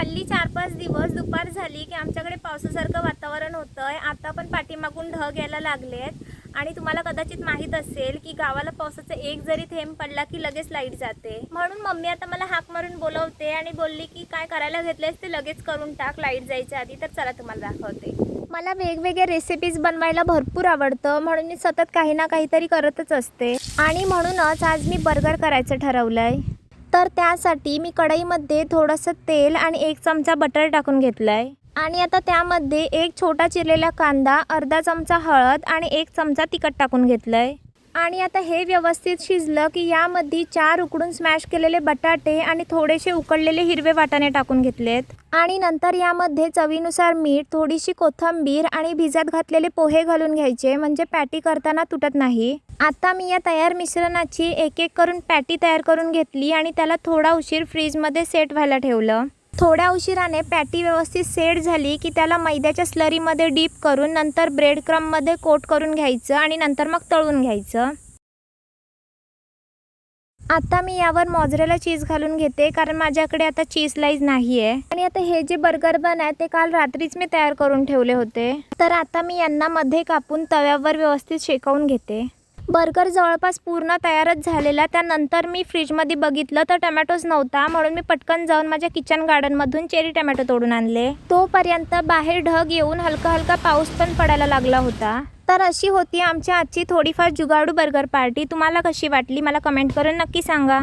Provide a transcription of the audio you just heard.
हल्ली 4-5 दिवस दुपार झाली की आमच्याकडे पावसासारखं वातावरण होतंय। आता पण पाठीमागून ढग यायला लागलेत आणि तुम्हाला कदाचित माहीत असेल की गावाला पावसाचा एक जरी थेंब पडला की लगेच लाईट जाते। म्हणून मम्मी आता मला हाक मारून बोलवते आणि बोलली की काय करायला घेतलेस ते लगेच करून टाक लाईट जायच्या आधी। तर चला तुम्हाला दाखवते। मला वेगवेगळ्या रेसिपीज बनवायला भरपूर आवडतं, म्हणून मी सतत काही ना काहीतरी करतच असते आणि म्हणूनच आज मी बर्गर करायचं ठरवलंय। तर त्यासाठी मी कढईमध्ये थोडंसं तेल आणि 1 चमचा बटर टाकून घेतलंय आणि आता त्यामध्ये एक छोटा चिरलेला कांदा, अर्धा चमचा हळद आणि 1 चमचा तिखट टाकून घेतलंय आणि आता हे व्यवस्थित शिजलं की यामध्ये 4 उकडून स्मॅश केलेले बटाटे आणि थोडेसे उकडलेले हिरवे वाटाणे टाकून घेतलेत आणि नंतर यामध्ये चवीनुसार मीठ, थोडीशी कोथिंबीर आणि भिजत घातलेले पोहे घालून घ्यायचे, म्हणजे पॅटी करताना तुटत नाही। आता मी या तयार मिश्रणाची एक एक करून पॅटी तयार करून घेतली आणि त्याला थोडा उशीर फ्रीजमध्ये सेट व्हायला ठेवलं। थोड्या उशिराने पॅटी व्यवस्थित सेट झाली की त्याला मैद्याच्या स्लरीमध्ये डीप करून नंतर ब्रेड क्रम्बमध्ये कोट करून घ्यायचं आणि नंतर मग तळून घ्यायचं। आता मी यावर मोझरेला चीज घालून घेते, कारण माझ्याकडे आता चीज स्लाइस नाही आहे आणि आता हे जे बर्गर बन आहे ते काल रात्रीच मी तयार करून ठेवले होते। तर आता मी यांना मध्ये कापून तव्यावर व्यवस्थित शेकवून घेते। बर्गर जवळपास पूर्ण तयारच झालेला। त्यानंतर मी फ्रीजमध्ये बघितलं तर टोमॅटोज नव्हता, म्हणून मी पटकन जाऊन माझ्या किचन गार्डनमधून चेरी टोमॅटो तोडून आणले। तोपर्यंत बाहेर ढग येऊन हलका हलका पाऊस पण पडायला लागला होता। तर अशी होती आमची आजची थोडीफार जुगाडू बर्गर पार्टी। तुम्हाला कशी वाटली मला कमेंट करून नक्की सांगा।